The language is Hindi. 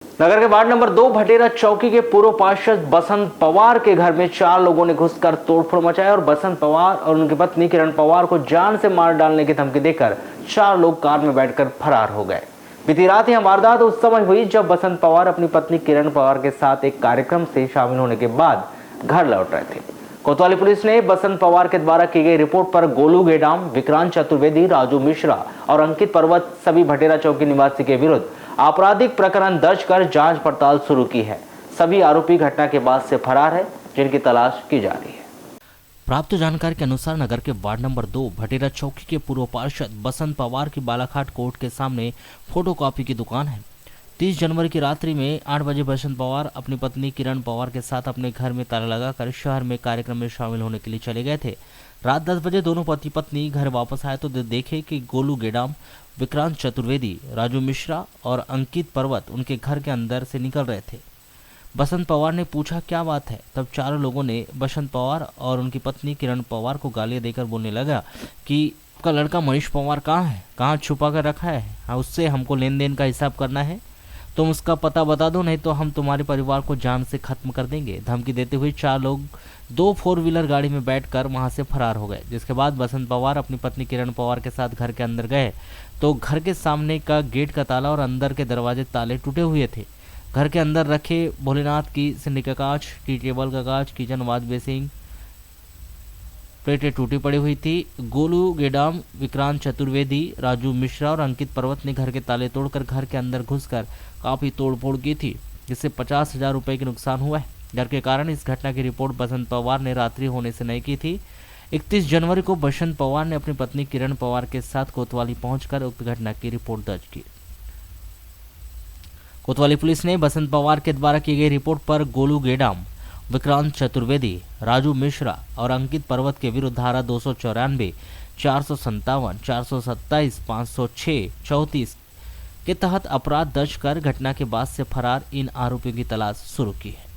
नगर के वार्ड नंबर 2 भटेरा चौकी के पूर्व पार्षद बसंत पवार के घर में 4 लोगों ने घुसकर तोड़फोड़ मचाया और बसंत पवार और उनकी पत्नी किरण पवार को जान से मार डालने की धमकी देकर 4 लोग कार में बैठकर फरार हो गए। बीती रात यह वारदात उस समय हुई जब बसंत पवार अपनी पत्नी किरण पवार के साथ एक कार्यक्रम से शामिल होने के बाद घर लौट रहे थे। कोतवाली पुलिस ने बसंत पवार के द्वारा की गई रिपोर्ट पर गोलू गेडाम, विक्रांत चतुर्वेदी, राजू मिश्रा और अंकित पर्वत सभी भटेरा चौकी निवासी के विरुद्ध आपराधिक प्रकरण दर्ज कर जांच पड़ताल शुरू की है। सभी आरोपी घटना के बाद से फरार है, जिनकी तलाश की जा रही है। प्राप्त जानकारी के अनुसार नगर के वार्ड नंबर 2 भटेरा चौकी के पूर्व पार्षद बसंत पवार की बालाघाट कोर्ट के सामने फोटोकॉपी की दुकान है। 30 जनवरी की रात्रि में 8 बजे बसंत पवार अपनी पत्नी किरण पवार के साथ अपने घर में ताला लगाकर शहर में कार्यक्रम में शामिल होने के लिए चले गए थे। रात 10 बजे दोनों पति पत्नी घर वापस आए तो देखे कि गोलू गेडाम, विक्रांत चतुर्वेदी, राजू मिश्रा और अंकित पर्वत उनके घर के अंदर से निकल रहे थे। बसंत पवार ने पूछा क्या बात है, तब चारों लोगों ने बसंत पवार और उनकी पत्नी किरण पवार को गालियां देकर बोलने लगा कि आपका लड़का मनीष पवार कहाँ है, कहाँ छुपा कर रखा है, हाँ उससे हमको लेन देन का हिसाब करना है, तुम उसका पता बता दो नहीं तो हम तुम्हारे परिवार को जान से खत्म कर देंगे। धमकी देते हुए 4 लोग 2 4 व्हीलर गाड़ी में बैठकर वहां से फरार हो गए। जिसके बाद बसंत पवार अपनी पत्नी किरण पवार के साथ घर के अंदर गए तो घर के सामने का गेट का ताला और अंदर के दरवाजे ताले टूटे हुए थे। घर के अंदर रखे भोलेनाथ की सिंडी का कांच, टी टेबल का कांच, किचन वाश बेसिन, प्लेटें टूटी पड़ी हुई थी। गोलू गेडाम, विक्रांत चतुर्वेदी, राजू मिश्रा और अंकित पर्वत ने घर के ताले तोड़कर घर के अंदर घुसकर काफी तोड़फोड़ की थी, जिससे 50,000 रुपए के नुकसान हुआ है। डर के कारण इस घटना की रिपोर्ट बसंत पवार ने रात्रि होने से नहीं की थी। 31 जनवरी को बसंत पवार ने अपनी पत्नी किरण पवार के साथ कोतवाली पहुंचकर उक्त घटना की रिपोर्ट दर्ज की। कोतवाली पुलिस ने बसंत पवार के द्वारा की गई रिपोर्ट पर गोलू गेडाम, विक्रांत चतुर्वेदी, राजू मिश्रा और अंकित पर्वत के विरुद्ध धारा 294, 457, 427, 506, 34 के तहत अपराध दर्ज कर घटना के बाद से फरार इन आरोपियों की तलाश शुरू की है।